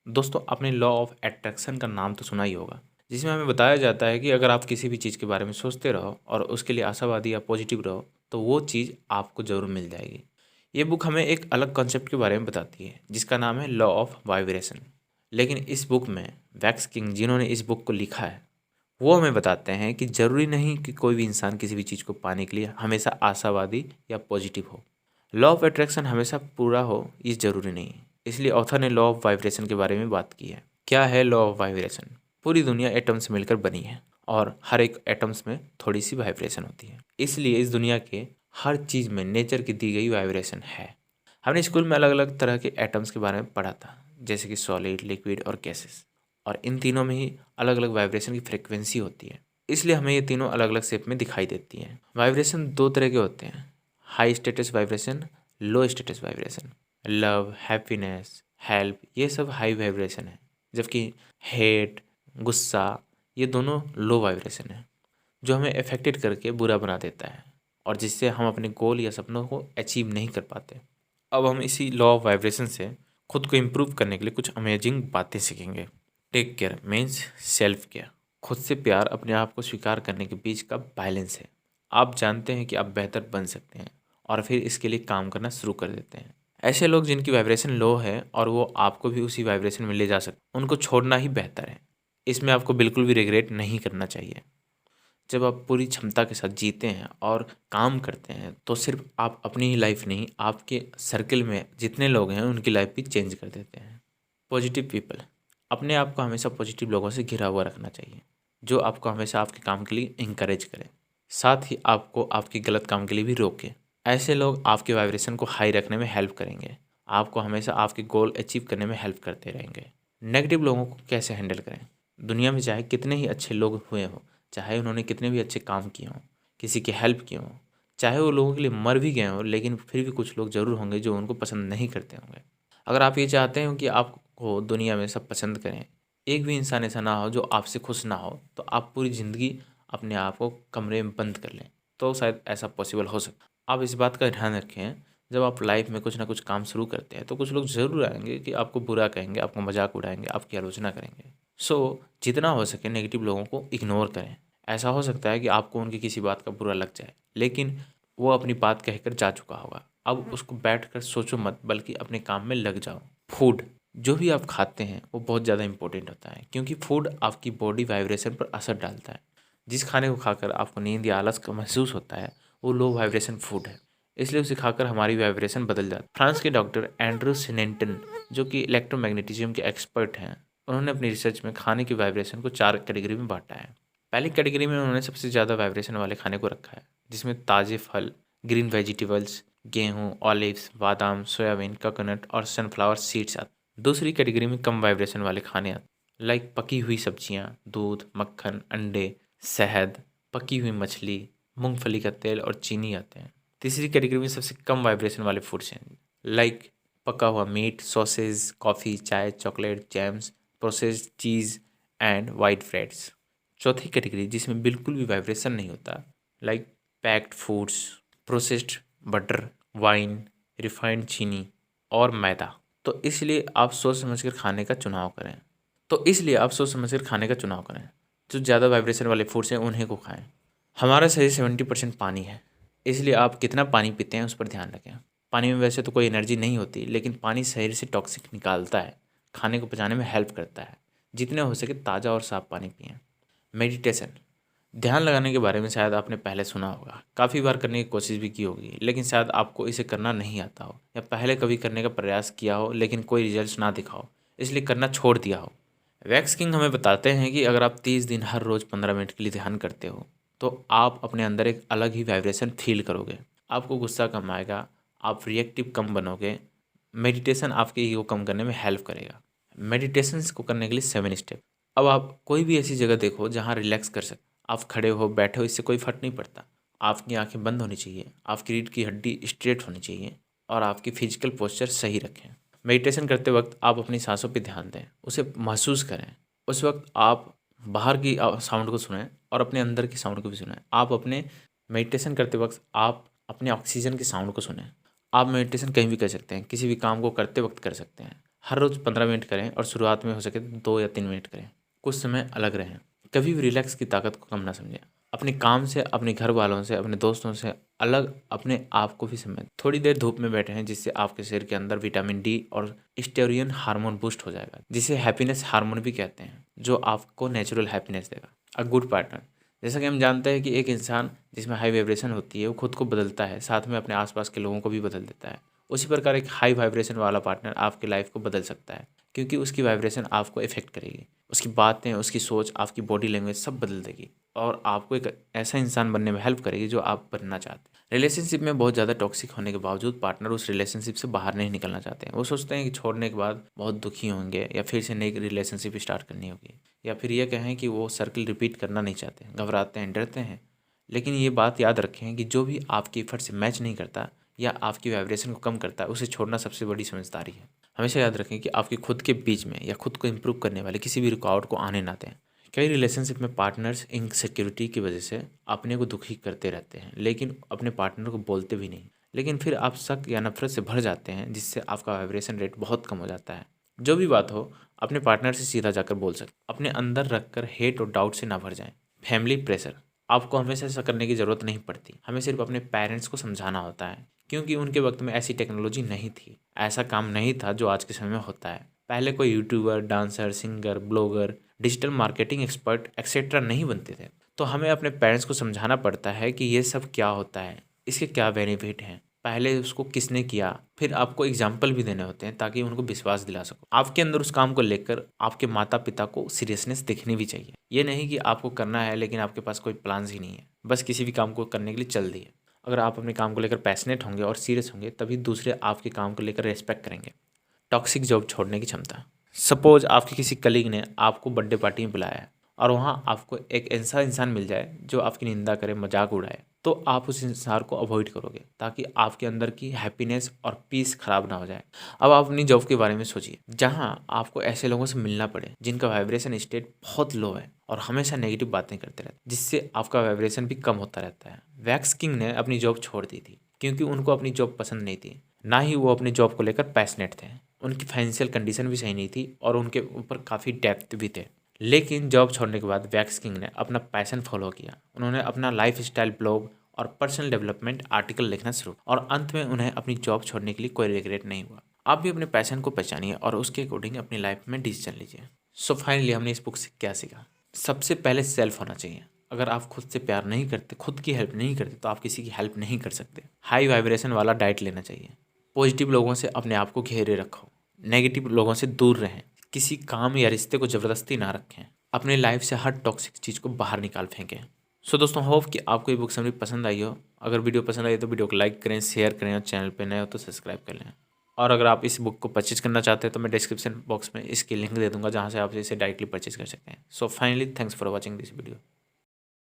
दोस्तों, आपने law of attraction का नाम तो सुना ही होगा, जिसमें हमें बताया जाता है कि अगर आप किसी भी चीज़ के बारे में सोचते रहो और उसके लिए आशावादी या पॉजिटिव रहो, तो वो चीज़ आपको ज़रूर मिल जाएगी। ये बुक हमें एक अलग कॉन्सेप्ट के बारे में बताती है, जिसका नाम है लॉ ऑफ वाइब्रेशन। लेकिन इस बुक में वैक्स किंग, जिन्होंने इस बुक को लिखा है, वो हमें बताते हैं कि ज़रूरी नहीं कि कोई भी इंसान किसी भी चीज़ को पाने के लिए हमेशा आशावादी या पॉजिटिव हो। लॉ ऑफ अट्रैक्शन हमेशा पूरा हो, ये ज़रूरी नहीं है। इसलिए ऑथर ने लॉ ऑफ वाइब्रेशन के बारे में बात की है। क्या है लॉ ऑफ वाइब्रेशन? पूरी दुनिया एटम्स से मिलकर बनी है और हर एक एटम्स में थोड़ी सी वाइब्रेशन होती है। इसलिए इस दुनिया के हर चीज़ में नेचर की दी गई वाइब्रेशन है। हमने स्कूल में अलग अलग तरह के एटम्स के बारे में पढ़ा था, जैसे कि सॉलिड, लिक्विड और गैसेस। और इन तीनों में ही अलग अलग वाइब्रेशन की फ्रिक्वेंसी होती है, इसलिए हमें ये तीनों अलग अलग शेप में दिखाई देती हैं। वाइब्रेशन दो तरह के होते हैं, हाई स्टेटस वाइब्रेशन, लो status vibration. Love, happiness, help, ये सब हाई वाइब्रेशन है, जबकि हेट, गुस्सा, ये दोनों लो वाइब्रेशन है, जो हमें अफेक्टेड करके बुरा बना देता है और जिससे हम अपने गोल या सपनों को अचीव नहीं कर पाते। अब हम इसी लॉ ऑफ वाइब्रेशन से खुद को इम्प्रूव करने के लिए कुछ अमेजिंग बातें सीखेंगे। Take care means self care. खुद से प्यार अपने आप को स्वीकार करने के बीच का बैलेंस है। आप जानते हैं कि आप बेहतर बन सकते हैं और फिर इसके लिए काम करना शुरू कर देते हैं। ऐसे लोग जिनकी वाइब्रेशन लो है और वो आपको भी उसी वाइब्रेशन में ले जा सकते, उनको छोड़ना ही बेहतर है। इसमें आपको बिल्कुल भी रिग्रेट नहीं करना चाहिए। जब आप पूरी क्षमता के साथ जीते हैं और काम करते हैं, तो सिर्फ आप अपनी ही लाइफ नहीं, आपके सर्कल में जितने लोग हैं उनकी लाइफ भी चेंज कर देते हैं। Positive people. अपने आप को हमेशा पॉजिटिव लोगों से घिरा हुआ रखना चाहिए, जो आपको हमेशा आपके काम के लिए इंकरेज करें, साथ ही आपको आपके गलत काम के लिए भी रोके। ऐसे लोग आपके वाइब्रेशन को हाई रखने में हेल्प करेंगे, आपको हमेशा आपके गोल अचीव करने में हेल्प करते रहेंगे। नेगेटिव लोगों को कैसे हैंडल करें? दुनिया में चाहे कितने ही अच्छे लोग हुए हों, चाहे उन्होंने कितने भी अच्छे काम किए हों, किसी की हेल्प की हों, चाहे वो लोगों के लिए मर भी गए हों, लेकिन फिर भी कुछ लोग ज़रूर होंगे जो उनको पसंद नहीं करते होंगे। अगर आप ये चाहते हो कि आपको दुनिया में सब पसंद करें, एक भी इंसान ऐसा ना हो जो आपसे खुश ना हो, तो आप पूरी ज़िंदगी अपने आप को कमरे में बंद कर लें, तो शायद ऐसा पॉसिबल हो सकता। आप इस बात का ध्यान रखें, जब आप लाइफ में कुछ ना कुछ काम शुरू करते हैं, तो कुछ लोग ज़रूर आएंगे कि आपको बुरा कहेंगे, आपको मजाक उड़ाएंगे, आपकी आलोचना करेंगे। जितना हो सके नेगेटिव लोगों को इग्नोर करें। ऐसा हो सकता है कि आपको उनकी किसी बात का बुरा लग जाए, लेकिन वो अपनी बात कहकर जा चुका होगा। अब उसको बैठकर सोचो मत, बल्कि अपने काम में लग जाओ। फूड, जो भी आप खाते हैं वो बहुत ज़्यादा इंपॉर्टेंट होता है, क्योंकि फूड आपकी बॉडी वाइब्रेशन पर असर डालता है। जिस खाने को खाकर आपको नींद या आलस का महसूस होता है, वो लो वाइब्रेशन फूड है, इसलिए उसे खाकर हमारी वाइब्रेशन बदल जाती है। फ्रांस के डॉक्टर एंड्रू सिनेंटन, जो कि इलेक्ट्रोमैग्नेटिज्म के एक्सपर्ट हैं, उन्होंने अपनी रिसर्च में खाने की वाइब्रेशन को 4 कैटेगरी में बांटा है। पहली कैटेगरी में उन्होंने सबसे ज़्यादा वाइब्रेशन वाले खाने को रखा है, जिसमें ताज़े फल, ग्रीन वेजिटेबल्स, गेहूँ, ऑलिव्स, बादाम, सोयाबीन, कोकोनट और सनफ्लावर सीड्स आते। दूसरी कैटेगरी में कम वाइब्रेशन वाले खाने आते, लाइक पकी हुई सब्जियाँ, दूध, मक्खन, अंडे, शहद, पकी हुई मछली, मूंगफली का तेल और चीनी आते हैं। तीसरी कैटेगरी में सबसे कम वाइब्रेशन वाले फूड्स हैं, लाइक पका हुआ मीट, सॉसेज, कॉफ़ी, चाय, chocolate, jams, processed cheese and white breads. चौथी कैटेगरी जिसमें बिल्कुल भी वाइब्रेशन नहीं होता, like packed foods, processed butter, wine, refined चीनी और मैदा। तो इसलिए आप सोच समझकर खाने का चुनाव करें। जो ज़्यादा वाइब्रेशन वाले फूड्स हैं उन्हीं को खाएं। हमारा शरीर 70% पानी है, इसलिए आप कितना पानी पीते हैं उस पर ध्यान रखें। पानी में वैसे तो कोई एनर्जी नहीं होती, लेकिन पानी शरीर से टॉक्सिक निकालता है, खाने को पचाने में हेल्प करता है। जितने हो सके ताज़ा और साफ़ पानी पिएं। मेडिटेशन, ध्यान लगाने के बारे में शायद आपने पहले सुना होगा, काफ़ी बार करने की कोशिश भी की होगी, लेकिन शायद आपको इसे करना नहीं आता हो, या पहले कभी करने का प्रयास किया हो लेकिन कोई रिजल्ट ना दिखा हो, इसलिए करना छोड़ दिया हो। वैक्स किंग हमें बताते हैं कि अगर आप 30 दिन हर रोज़ 15 मिनट के लिए ध्यान करते हो, तो आप अपने अंदर एक अलग ही वाइब्रेशन फील करोगे। आपको गुस्सा कम आएगा, आप रिएक्टिव कम बनोगे। मेडिटेशन आपके ईगो कम करने में हेल्प करेगा। मेडिटेशन को करने के लिए 7 स्टेप। अब आप कोई भी ऐसी जगह देखो जहाँ रिलैक्स कर सकते, आप खड़े हो बैठे हो इससे कोई फ़र्क नहीं पड़ता। आपकी आंखें बंद होनी चाहिए, आपकी रीढ़ की हड्डी स्ट्रेट होनी चाहिए और आपकी फिजिकल पोस्चर सही रखें। मेडिटेशन करते वक्त आप अपनी सांसों पर ध्यान दें, उसे महसूस करें। उस वक्त आप बाहर की साउंड को सुनें और अपने अंदर की साउंड को भी सुनें। आप अपने मेडिटेशन करते वक्त आप अपने ऑक्सीजन की साउंड को सुनें। आप मेडिटेशन कहीं भी कर सकते हैं, किसी भी काम को करते वक्त कर सकते हैं। हर रोज़ 15 मिनट करें और शुरुआत में हो सके तो 2 या 3 मिनट करें। कुछ समय अलग रहें। कभी भी रिलैक्स की ताकत को कम ना समझें। अपने काम से, अपने घर वालों से, अपने दोस्तों से अलग अपने आप को भी समय। थोड़ी देर धूप में बैठे हैं जिससे आपके शरीर के अंदर विटामिन डी और स्टेरोन हार्मोन बूस्ट हो जाएगा, जिसे हैप्पीनेस हार्मोन भी कहते हैं, जो आपको नेचुरल हैप्पीनेस देगा। अ गुड पार्टनर, जैसा कि हम जानते हैं कि एक इंसान जिसमें हाई वाइब्रेशन होती है वो खुद को बदलता है, साथ में अपने आसपास के लोगों को भी बदल देता है। उसी प्रकार एक हाई वाइब्रेशन वाला पार्टनर आपकी लाइफ को बदल सकता है, क्योंकि उसकी वाइब्रेशन आपको इफेक्ट करेगी। उसकी बातें, उसकी सोच, आपकी बॉडी लैंग्वेज सब बदल देगी और आपको एक ऐसा इंसान बनने में हेल्प करेगी जो आप बनना चाहते हैं। रिलेशनशिप में बहुत ज़्यादा टॉक्सिक होने के बावजूद पार्टनर उस रिलेशनशिप से बाहर नहीं निकलना चाहते हैं। वो सोचते हैं कि छोड़ने के बाद बहुत दुखी होंगे या फिर से नई रिलेशनशिप स्टार्ट करनी होगी, या फिर ये कहें कि वो सर्कल रिपीट करना नहीं चाहते, घबराते हैं, डरते हैं। लेकिन ये बात याद रखें कि जो भी आपकी एफर्ट से मैच नहीं करता या आपकी वाइब्रेशन को कम करता है, उसे छोड़ना सबसे बड़ी समझदारी है। हमेशा याद रखें कि आपके खुद के बीच में या खुद को इम्प्रूव करने वाले किसी भी रुकावट को आने ना दें। कई रिलेशनशिप में पार्टनर्स इनसिक्योरिटी की वजह से अपने को दुखी करते रहते हैं, लेकिन अपने पार्टनर को बोलते भी नहीं। लेकिन फिर आप शक या नफरत से भर जाते हैं, जिससे आपका वाइब्रेशन रेट बहुत कम हो जाता है। जो भी बात हो अपने पार्टनर से सीधा जाकर बोल सकते, अपने अंदर रखकर हेट और डाउट से ना भर जाएं। फैमिली प्रेशर, आपको हमेशा ऐसा करने की ज़रूरत नहीं पड़ती। हमें सिर्फ अपने पेरेंट्स को समझाना होता है, क्योंकि उनके वक्त में ऐसी टेक्नोलॉजी नहीं थी, ऐसा काम नहीं था जो आज के समय में होता है। पहले कोई YouTuber, dancer, singer, blogger, digital marketing expert etcetera नहीं बनते थे। तो हमें अपने पेरेंट्स को समझाना पड़ता है कि ये सब क्या होता है, इसके क्या बेनिफिट हैं, पहले उसको किसने किया, फिर आपको एग्जाम्पल भी देने होते हैं ताकि उनको विश्वास दिला सको। आपके अंदर उस काम को लेकर आपके माता पिता को सीरियसनेस दिखनी भी चाहिए। ये नहीं कि आपको करना है लेकिन आपके पास कोई प्लान्स ही नहीं है, बस किसी भी काम को करने के लिए चल दिए। अगर आप अपने काम को लेकर पैशनेट होंगे और सीरियस होंगे, तभी दूसरे आपके काम को लेकर रेस्पेक्ट करेंगे। टॉक्सिक जॉब छोड़ने की क्षमता, सपोज आपके किसी कलीग ने आपको बर्थडे पार्टी में बुलाया है और वहाँ आपको एक ऐसा इंसान मिल जाए जो आपकी निंदा करे, मजाक उड़ाए, तो आप उस इंसान को अवॉइड करोगे ताकि आपके अंदर की हैप्पीनेस और पीस खराब ना हो जाए। अब आप अपनी जॉब के बारे में सोचिए, जहाँ आपको ऐसे लोगों से मिलना पड़े जिनका वाइब्रेशन स्टेट बहुत लो है और हमेशा नेगेटिव बातें करते रहते हैं, जिससे आपका वाइब्रेशन भी कम होता रहता है। वैक्स किंग ने अपनी जॉब छोड़ दी थी क्योंकि उनको अपनी जॉब पसंद नहीं थी, ना ही वो अपनी जॉब को लेकर पैशनेट थे। उनकी फाइनेंशियल कंडीशन भी सही नहीं थी और उनके ऊपर काफ़ी डेप्थ भी थे। लेकिन जॉब छोड़ने के बाद वैक्स किंग ने अपना पैशन फॉलो किया। उन्होंने अपना लाइफ स्टाइल ब्लॉग और पर्सनल डेवलपमेंट आर्टिकल लिखना शुरू, और अंत में उन्हें अपनी जॉब छोड़ने के लिए कोई रिग्रेट नहीं हुआ। आप भी अपने पैशन को पहचानिए और उसके अकॉर्डिंग अपनी लाइफ में डिसीजन लीजिए। सो फाइनली हमने इस बुक से क्या सीखा? सबसे पहले सेल्फ होना चाहिए। अगर आप खुद से प्यार नहीं करते, खुद की हेल्प नहीं करते, तो आप किसी की हेल्प नहीं कर सकते। हाई वाइब्रेशन वाला डाइट लेना चाहिए। पॉजिटिव लोगों से अपने आप को घेरे रखो, नेगेटिव लोगों से दूर रहें। किसी काम या रिश्ते को ज़बरदस्ती ना रखें। अपने लाइफ से हर टॉक्सिक चीज़ को बाहर निकाल फेंकें। सो दोस्तों, होप कि आपको ये बुक समरी पसंद आई हो। अगर वीडियो पसंद आई तो वीडियो को लाइक करें, शेयर करें और चैनल पे नए हो तो सब्सक्राइब कर लें। और अगर आप इस बुक को परचेज करना चाहते हैं तो मैं डिस्क्रिप्शन बॉक्स में इसकी लिंक दे दूंगा, जहाँ से आप इसे डायरेक्टली परचेज कर सकते हैं। So finally thanks for watching this video.